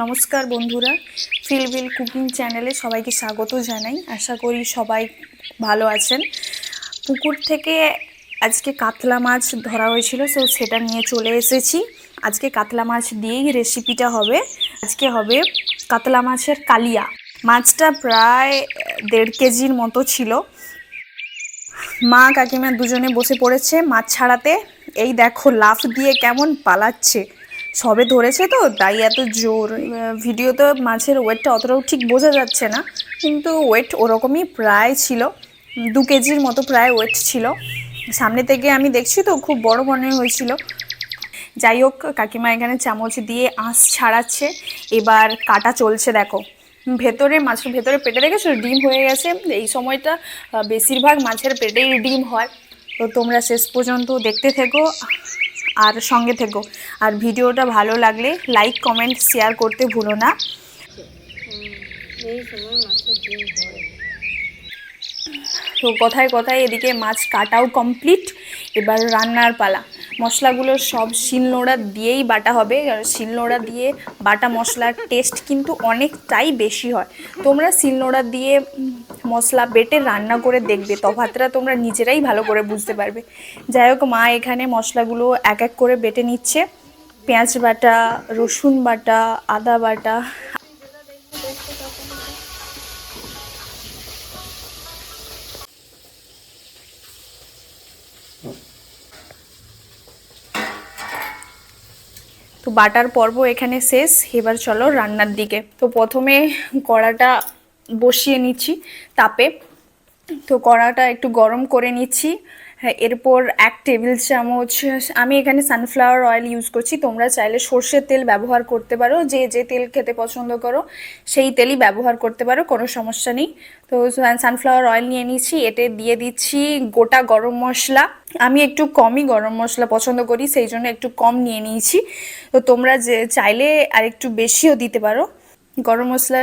নমস্কার বন্ধুরা, ফিলবিল কুকিং চ্যানেলে সবাইকে স্বাগত জানাই। আশা করি সবাই ভালো আছেন। পুকুর থেকে আজকে কাতলা মাছ ধরা হয়েছিল, সেটা নিয়ে চলে এসেছি। আজকে কাতলা মাছ দিয়েই রেসিপিটা হবে। আজকে হবে কাতলা মাছের কালিয়া। মাছটা প্রায় 1.5 কেজির মতো ছিল। মা কাকিমা দুজনে বসে পড়েছে মাছ ছাড়াতে। এই দেখো লাফ দিয়ে কেমন পালাচ্ছে, সবে ধরেছে তো তাই এত জোর। ভিডিওতে মাছের ওয়েটটা অতটাও ঠিক বোঝা যাচ্ছে না, কিন্তু ওয়েট ওরকমই প্রায় ছিল, 2 কেজির মতো প্রায় ওয়েট ছিল। সামনে থেকে আমি দেখছি তো খুব বড় মনে হয়েছিল। যাই হোক, কাকিমা এখানে চামচ দিয়ে আঁশ ছাড়াচ্ছে। এবার কাটা চলছে। দেখো ভেতরে, মাছের ভেতরে পেটে রেখেছো ডিম হয়ে গেছে। এই সময়টা বেশিরভাগ মাছের পেটেই ডিম হয়। তো তোমরা শেষ পর্যন্ত দেখতে থেকো আর সঙ্গে থেকো। আর ভিডিওটা ভালো লাগলে লাইক, কমেন্ট, শেয়ার করতে ভুলো না। তো কথায় কথায় এদিকে মাছ কাটাও কমপ্লিট। এবার রান্নার পালা। মশলাগুলো সব শিলনোড়া দিয়েই বাটা হবে। শিলনোড়া দিয়ে বাটা মশলার টেস্ট কিন্তু অনেকটাই বেশি হয়। তোমরা শিলনোড়া দিয়ে মশলা বেটে রান্না করে দেখবে, তফাৎটা তোমরা নিজেরাই ভালো করে বুঝতে পারবে। যাই হোক, মা এখানে মশলাগুলো এক এক করে বেটে নিচ্ছে। পেঁয়াজ বাটা, রসুন বাটা, আদা বাটা। তো বাটার পর্ব এখানে শেষ। এবার চলো রান্নার দিকে। তো প্রথমে কড়াটা বসিয়ে নিচ্ছি তাপে। তো কড়াটা একটু গরম করে নিচ্ছি। এরপর 1 টেবিল চামচ আমি এখানে সানফ্লাওয়ার অয়েল ইউজ করছি। তোমরা চাইলে সর্ষের তেল ব্যবহার করতে পারো, যে যে তেল খেতে পছন্দ করো সেই তেলই ব্যবহার করতে পারো, কোনো সমস্যা নেই। তো সানফ্লাওয়ার অয়েল নিয়ে নিচ্ছি। এতে দিয়ে দিচ্ছি গোটা গরম মশলা। আমি একটু কমই গরম মশলা পছন্দ করি, সেই জন্য একটু কম নিয়ে নিয়েছি। তো তোমরা যে চাইলে আর একটু বেশিও দিতে পারো। গরম মশলা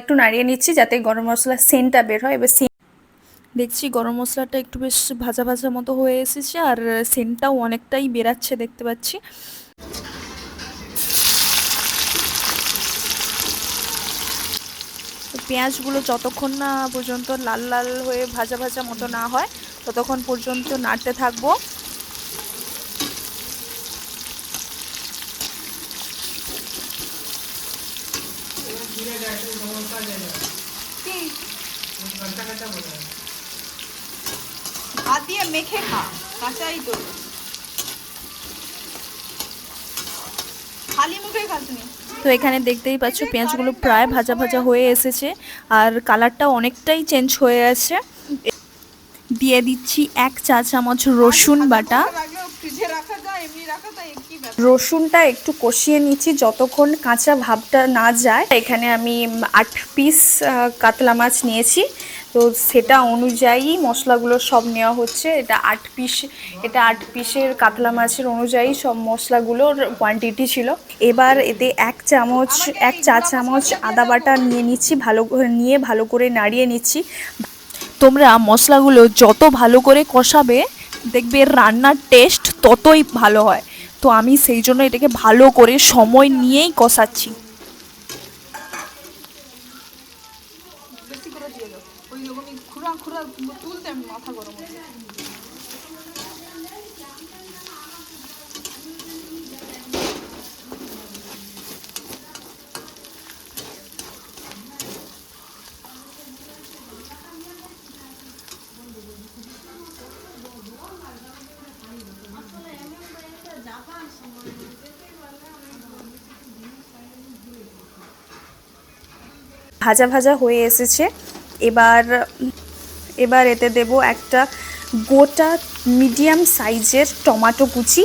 একটু নাড়িয়ে নিচ্ছি যাতে গরম মশলার সেন্টটা বের হয়। এবার দেখছি গরম মশলাটা একটু বেশ ভাজা ভাজা মতো হয়ে এসেছে, আর সেন্টটাও অনেকটাই বেরাচ্ছে দেখতে পাচ্ছি। তো পেঁয়াজগুলো যতক্ষণ না পর্যন্ত লাল লাল হয়ে ভাজা ভাজা মতো না হয় ততক্ষণ পর্যন্ত নাড়তে থাকবো। ভাত দিয়ে মেখে খা, কাঁচাই তো খালি মুখে খাসনি। তো এখানে দেখতেই পাচ্ছ পেঁয়াজগুলো প্রায় ভাজা ভাজা হয়ে এসেছে, আর কালারটা অনেকটাই চেঞ্জ হয়ে আছে। দিয়ে দিচ্ছি 1 চা চামচ রসুন বাটা। রসুনটা একটু কষিয়ে নিচ্ছি যতক্ষণ কাঁচা ভাবটা না যায়। এখানে আমি 8 পিস কাতলা মাছ নিয়েছি, তো সেটা অনুযায়ী মশলাগুলো সব নেওয়া হচ্ছে। এটা 8 পিসের কাতলা মাছের অনুযায়ী সব মশলাগুলোর কোয়ান্টিটি ছিল। এবার এতে 1 চা চামচ আদা বাটা নিয়ে নিচ্ছি। ভালো করে নাড়িয়ে নিচ্ছি। তোমরা মশলাগুলো যত ভালো করে কষাবে দেখবে রান্নার টেস্ট ততই ভালো হয়। তো আমি সেই জন্য এটাকে ভালো করে সময় নিয়েই কষাচ্ছি। বেশি করে দিয়ে দাও, ওই রকমই খুঁড়া খুঁড়া তুলতে মাথা গরম হচ্ছে। ভাজা ভাজা হয়ে এসেছে। এবার এবার এতে দেব একটা গোটা মিডিয়াম সাইজের টমেটো কুচি।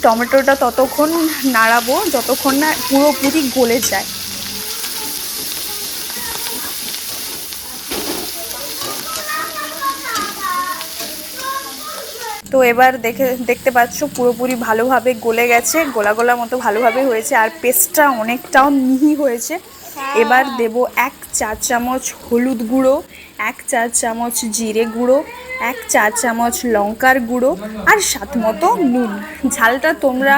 টমেটোটা ততক্ষণ নাড়াবো যতক্ষণ না পুরোপুরি গলে যায়। তো এবার দেখতে পাচ্ছ পুরোপুরি ভালোভাবে গলে গেছে, গোলা গোলা মতো ভালোভাবে হয়েছে, আর পেস্টটা অনেকটাও মিহি হয়েছে। এবার দেব 1 চা চামচ হলুদ গুঁড়ো, 1 চা চামচ জিরে গুঁড়ো, 1 চা চামচ লঙ্কার গুঁড়ো আর স্বাদ মতো নুন। ঝালটা তোমরা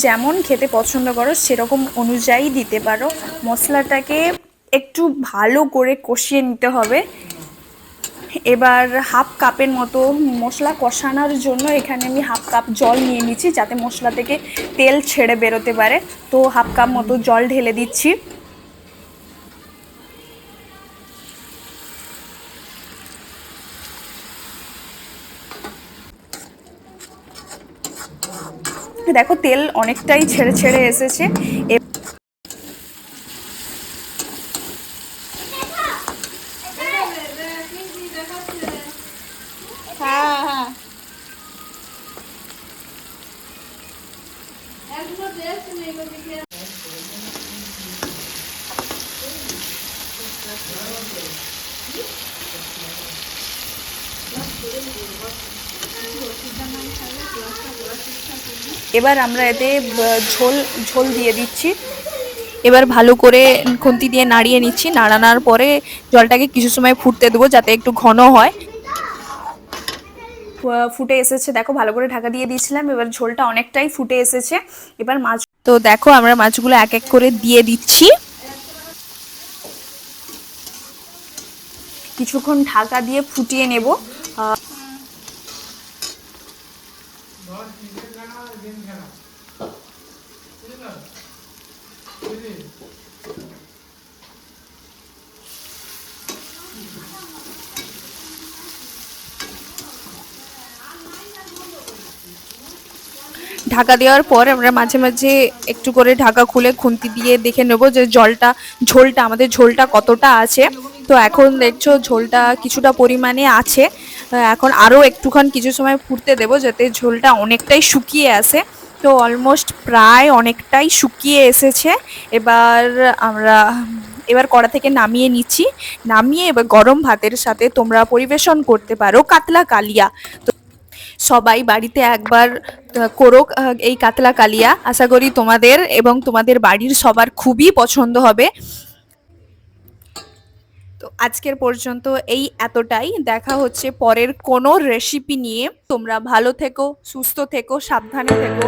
যেমন খেতে পছন্দ করো সেরকম অনুযায়ী দিতে পারো। মশলাটাকে একটু ভালো করে কষিয়ে নিতে হবে। এবার হাফ কাপের মতো মশলা কষানোর জন্য এখানে আমি হাফ কাপ জল নিয়ে নিচ্ছি, যাতে মশলা থেকে তেল ছেড়ে বেরোতে পারে। তো হাফ কাপ মতো জল ঢেলে দিচ্ছি। দেখো তেল অনেকটাই ছেড়ে ছেড়ে এসেছে। হ্যাঁ হ্যাঁ এবার আমরা এতে ঝোল ঝোল দিয়ে দিচ্ছি। এবার ভালো করে খুন্তি দিয়ে নাড়িয়ে নিচ্ছি। নাড়ানোর পরে জলটাকে কিছু সময় ফুটতে দেবো, যাতে একটু ঘন হয়। ফুটে এসেছে, দেখো ভালো করে ঢাকা দিয়ে দিয়েছিলাম। এবার ঝোলটা অনেকটাই ফুটে এসেছে। এবার মাছ, তো দেখো আমরা মাছগুলো এক এক করে দিয়ে দিচ্ছি। কিছুক্ষণ ঢাকা দিয়ে ফুটিয়ে নেব। ঢাকা দেওয়ার পর আমরা মাঝে মাঝে একটু করে ঢাকা খুলে খুন্তি দিয়ে দেখে নেব যে ঝোলটা আমাদের ঝোলটা কতটা আছে। তো এখন দেখছো ঝোলটা কিছুটা পরিমাণে আছে। এখন আরও একটুক্ষণ কিছু সময় ফুটতে দেবো, যাতে ঝোলটা অনেকটাই শুকিয়ে আসে। তো অলমোস্ট প্রায় অনেকটাই শুকিয়ে এসেছে। এবার আমরা কড়া থেকে নামিয়ে নিচ্ছি। নামিয়ে এবার গরম ভাতের সাথে তোমরা পরিবেশন করতে পারো কাতলা কালিয়া। তো সবাই বাড়িতে একবার করো এই কাতলা কালিয়া। আশা করি তোমাদের এবং তোমাদের বাড়ির সবার খুবই পছন্দ হবে। তো আজকের পর্যন্ত এই এতটাই। দেখা হচ্ছে পরের কোনো রেসিপি নিয়ে। তোমরা ভালো থেকো, সুস্থ থেকো, সাবধানে থেকো।